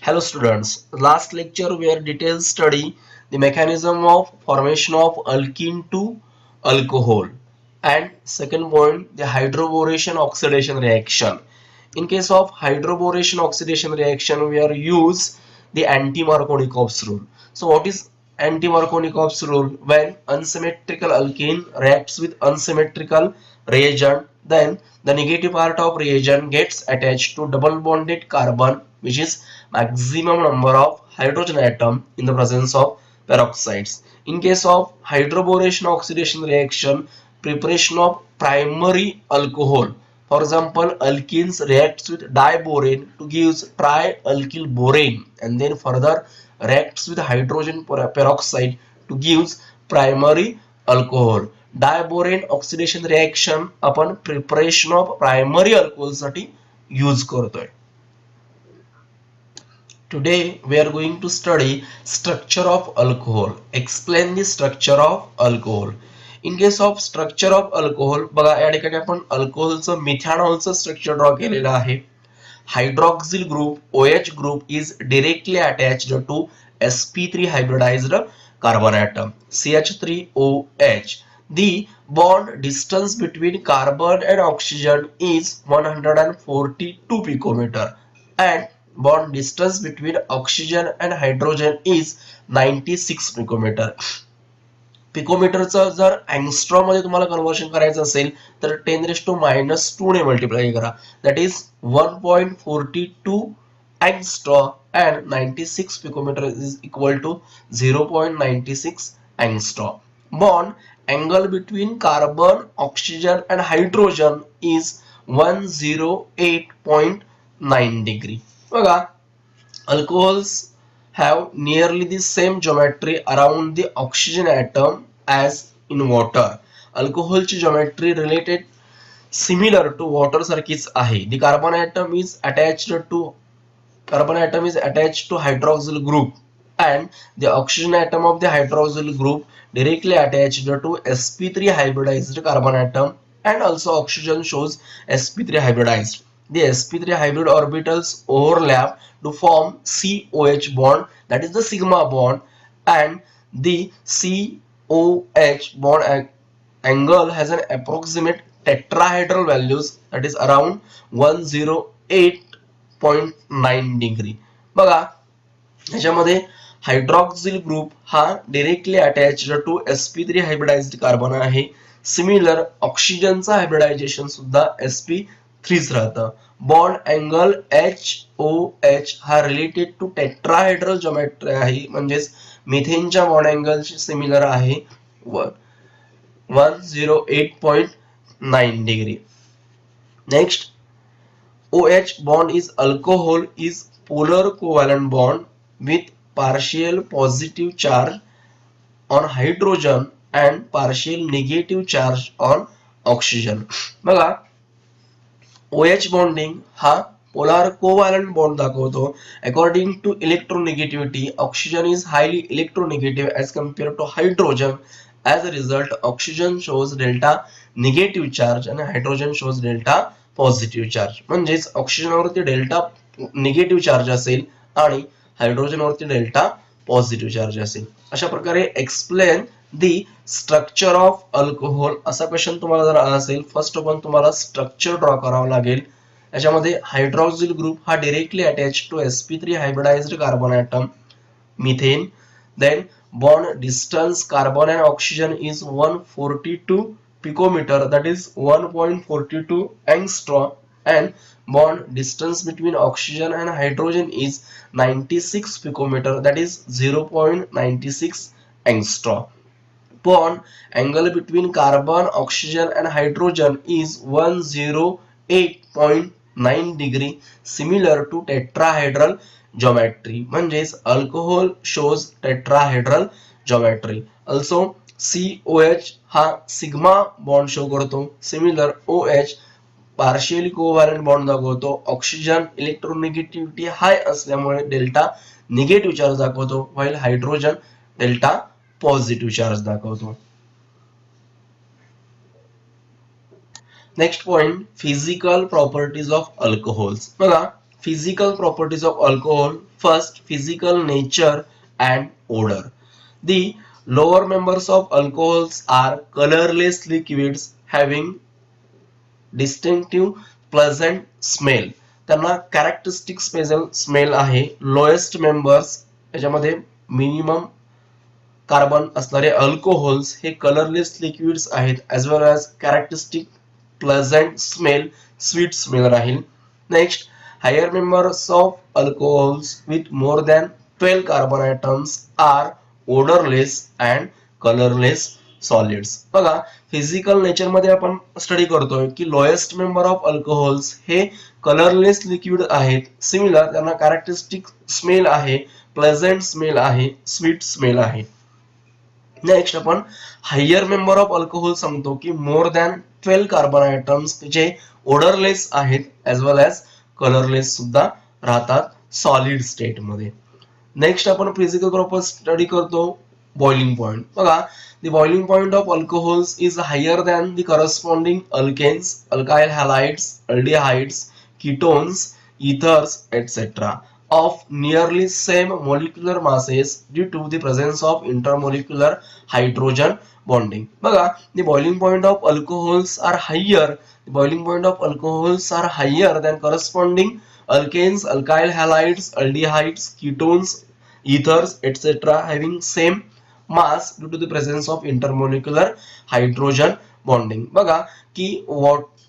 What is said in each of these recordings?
Hello students, last lecture we are detailed study the mechanism of formation of alkene to alcohol, and second point the hydroboration oxidation reaction. In case of hydroboration oxidation reaction we are use the anti-Markovnikov's rule. So what is anti-Markovnikov's rule? When unsymmetrical alkene reacts with unsymmetrical reagent, then the negative part of reagent gets attached to double bonded carbon, which is maximum number of hydrogen atom in the presence of peroxides. In case of hydroboration oxidation reaction, preparation of primary alcohol, for example alkenes reacts with diborane to gives trialkyl borane, and then further reacts with hydrogen peroxide to gives primary alcohol. Diborane oxidation reaction आपण preparation of primary alcohol साठी use करतोय. Today we are going to study structure of alcohol. Explain the structure of alcohol. In case of structure of alcohol, बघा या ठिकाणी आपण अल्कोहोलचं मिथॅनॉलचं structure draw केलेलं आहे. Hydroxyl group OH group is directly attached to sp3 hybridized carbon atom CH3OH. The bond distance between carbon and oxygen is 142 picometer, and bond distance between oxygen and hydrogen is 96 picometer. पिकोमीटरचं जर angstrom मध्ये तुम्हाला conversion करायचं असेल तर 10⁻² ने multiply करा. That is 1.42 angstrom and 96 picometer is equal to 0.96 angstrom. Bond angle between carbon, oxygen and hydrogen is 108.9 degree. बघा, alcohols have nearly the same geometry around the oxygen atom as in water. Alcoholची geometry related similar to water सारखीच आहे. The carbon atom is attached to hydroxyl group, and the oxygen atom of the hydroxyl group directly attached to sp3 hybridized carbon atom, and also oxygen shows sp3 hybridized. The sp3 hybrid orbitals overlap to form COH bond, that is the sigma bond, and the COH bond angle has an approximate tetrahedral values, that is around 108.9 degree. बघा, ह्याच्यामध्ये hydroxyl group हा directly attached to sp3 hybridized carbon आहे. Similar ऑक्सिजनचा hybridization सुद्धा sp3 राहतं. Bond angle HOH हा related to tetrahedral geometry आहे, म्हणजेच मिथेनच्या बॉन्ड अँगलशी सिमिलर आहे 108.9 degree. Next, OH bond is alcohol is polar covalent bond with partial positive charge on hydrogen and partial negative charge on oxygen. बघा, OH bonding हा polar covalent bond दाखवतो. According to electronegativity, oxygen is highly electronegative as compared to hydrogen. As a result, oxygen shows delta negative charge and hydrogen shows delta positive charge. म्हणजेच oxygen वरती delta negative charge असेल आणि hydrogen वरती delta positive charge असेल. अशा प्रकारे explain the structure of alcohol असा question तुम्हाला जर असेल, फर्स्ट ऑफ ऑल तुम्हाला स्ट्रक्चर ड्रॉ करावं लागेल. याच्यामध्ये हायड्रॉक्सिल ग्रुप हा directly attach to sp3 hybridized carbon atom methane. Then bond distance carbon and oxygen is 142 picometer, that is 1.42 angstrom, and bond distance between oxygen and hydrogen is 96 picometer, that is 0.96 angstrom. Bond angle between carbon, oxygen and hydrogen is 108.9 degree, similar to tetrahedral geometry. म्हणजेच alcohol shows tetrahedral geometry. Also COH हा sigma bond show करतो. Similar OH partially covalent bond दाखवतो. Oxygen electronegativity high असल्यामुळे delta negative charge दाखवतो, while hydrogen delta positive charge दाखवतो. Next point, physical properties of alcohols. बघा, physical properties of alcohol. First, physical nature and odor. The lower members of alcohols are colorless liquids having distinctive pleasant smell. त्यांना characteristic smell आहे. Lowest members याच्यामध्ये minimum carbon असणारे alcohols हे colourless liquids आहेत, as well as characteristic pleasant smell, sweet smell राहील. Next, higher members of alcohols with more than 12 carbon atoms are odourless and colourless solids. बघा, physical nature मध्ये आपण study करतोय की lowest member of alcohols हे colourless liquid आहेत. Similar त्यांना characteristic smell आहे, प्लेझंट स्मेल आहे, स्वीट स्मेल आहे. नेक्स्ट आपण हायर मेंबर ऑफ अल्कोहोल सांगतो की मोर दॅन 12 कार्बन आयटम्स जे ओडरलेस आहेत, ॲज वेल ॲज कलरलेस सुद्धा राहतात सॉलिड स्टेट मध्ये. नेक्स्ट आपण फिजिकल प्रॉपर्टी स्टडी करतो. Boiling point. बघा, the boiling point of alcohols is higher than the corresponding alkanes, alkyl halides, aldehydes, ketones, ethers, etc. of nearly same molecular masses due to the presence of intermolecular hydrogen bonding. बघा, the boiling point of alcohols are higher. The boiling point of alcohols are higher than corresponding alkanes, alkyl halides, aldehydes, ketones, ethers, etc. having same mass due to the presence of intermolecular hydrogen bonding. बघा की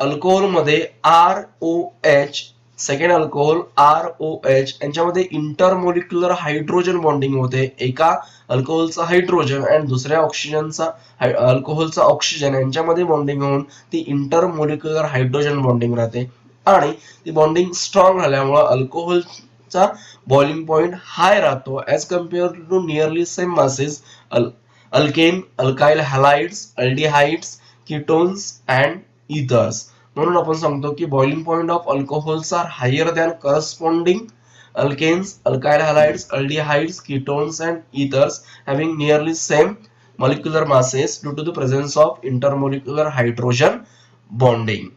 alcohol मध्ये ROH, second alcohol ROH यांच्यामध्ये इंटरमोलिक्युलर hydrogen bonding होते. एका अल्कोहोलचा hydrogen आणि दुसऱ्या ऑक्सिजनचा अल्कोहोलचा oxygen यांच्यामध्ये बॉन्डिंग होऊन ती इंटरमोलिक्युलर हायड्रोजन बॉन्डिंग राहते आणि ती बॉन्डिंग स्ट्रॉंग झाल्यामुळे अल्कोहोलचा बॉइलिंग पॉइंट हाय राहतो as compare to nearly same masses alkane, alkyl halides, aldehydes, ketones and ethers. म्हणून आपण सांगतो की boiling point of alcohols are higher than corresponding alkanes, alkyl halides, aldehydes, ketones and ethers having nearly same molecular masses due to the presence of intermolecular hydrogen bonding.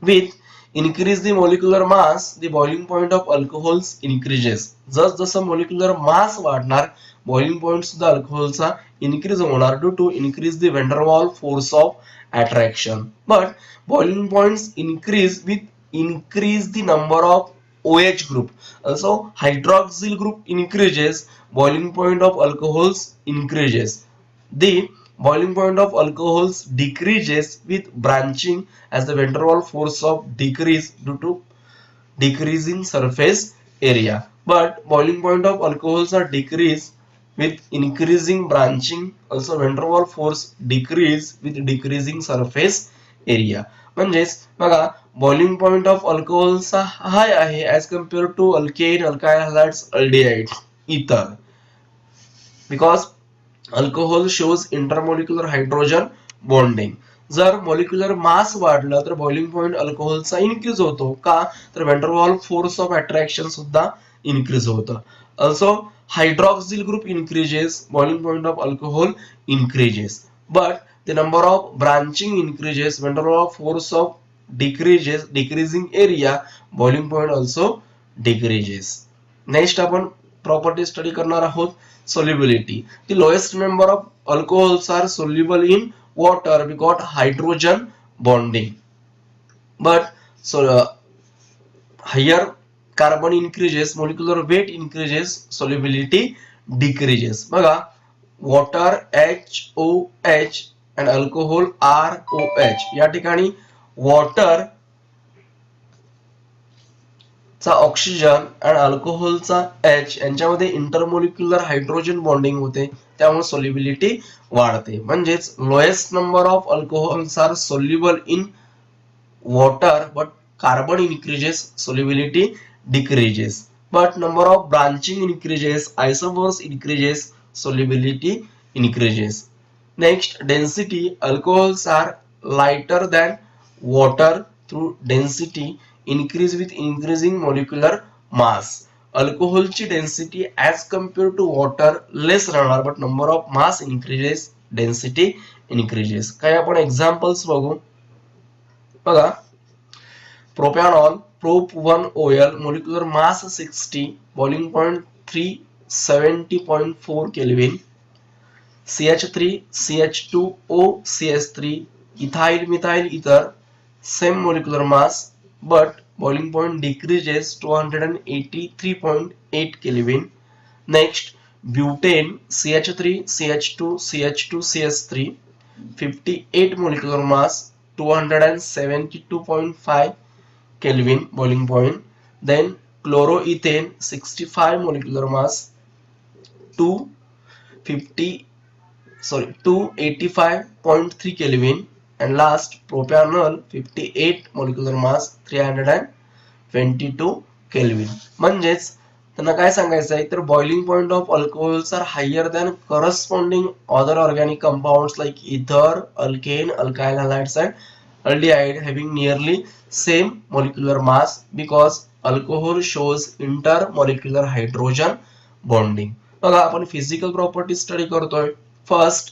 With increase the molecular mass, the boiling point of alcohols increases. जसं molecular mass वाढणार, boiling point सुद्धा अल्कोहोलचा increase होणार due to increase the van der Waals force of attraction. But boiling points increase with increase the number of OH group. Also hydroxyl group increases, boiling point of alcohols increases. The boiling point of alcohols decreases with branching as the van der Waals force of decrease due to decreasing surface area. But boiling point of alcohols are decrease with increasing branching, also van der Waals force decrease with decreasing surface area. म्हणजेच बघा, boiling point of अल्कोहोलचा high आहे as compare to alkane, alkyl halides, aldehydes, ether, because alcohol shows intermolecular hydrogen bonding. जर molecular mass वाढलं तर boiling point अल्कोहोलचा increase होतो. का तर van der Waals force of attraction सुद्धा इन्क्रीज होतं. Also hydroxyl group increases, boiling point of alcohol increases. But the number of branching increases, van der Waals force of decreases, decreasing area, boiling point also decreases. Next आपण property study करणार आहोत. Solubility. The lowest member of alcohols are soluble in water because hydrogen bonding. But so higher carbon increases, molecular weight increases, solubility decreases. बघा, water HOH and alcohol ROH. या ठिकाणी water चा oxygen आणि अल्कोहोलचा H यांच्यामध्ये इंटरमोलिक्युलर hydrogen bonding होते, त्यामुळे solubility वाढते. म्हणजेच lowest number of alcohols are soluble in water but carbon increases, solubility decreases. But number of branching increases, isomers increases, solubility increases. Next, density. Alcohols are lighter than water through density increase with increasing molecular mass. Alcohol ची density as compared to water less राहणार, but number of mass increases, density increases. काय आपण examples बघू. बघा, propanol prop 1 OL, molecular mass 60, boiling point 370.4 Kelvin. CH3, CH2O, CH3, ethyl methyl ether, same molecular mass, but boiling point decreases to 183.8 Kelvin. Next, butane, CH3, CH2, CH2, CH3, 58 molecular mass, 272.5 Kelvin boiling point. Then chloroethane, 65 molecular mass, 285.3 Kelvin. And last, propanol, 58 molecular mass, 322 Kelvin. म्हणजेच त्यांना काय सांगायचं आहे, तर boiling point of alcohols are higher than corresponding other organic compounds like ether, alkane, alkyl halides and aldehyde having nearly same molecular mass because alcohol shows intermolecular hydrogen bonding. बघा आपण physical property study करतोय. First,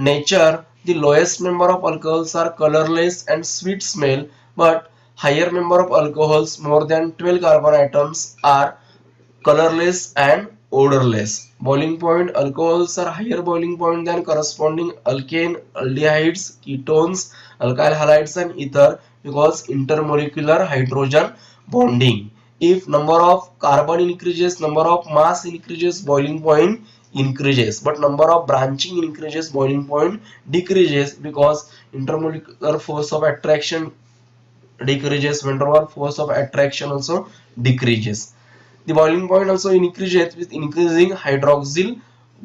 nature, the lowest number of alcohols are colorless and sweet smell, but higher number of alcohols more than 12 carbon atoms are colorless and odorless. Boiling point alcohols are higher boiling point than corresponding alkane, aldehydes, ketones, alkyl halides and ether because intermolecular hydrogen bonding. If number of carbon increases, number of mass increases, boiling point increases, but number of branching increases, boiling point decreases because intermolecular force of attraction decreases, van der Waals force of attraction also decreases. The boiling point also increases with increasing hydroxyl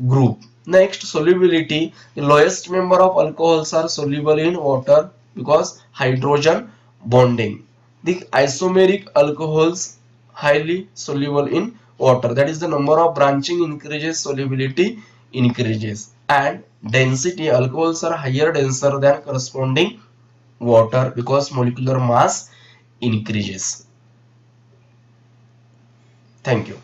group. Next, solubility, the lowest member of alcohols are soluble in water because hydrogen bonding. The isomeric alcohols highly soluble in water, that is the number of branching increases, solubility increases. And density, alcohols are higher denser than corresponding water because molecular mass increases. Thank you.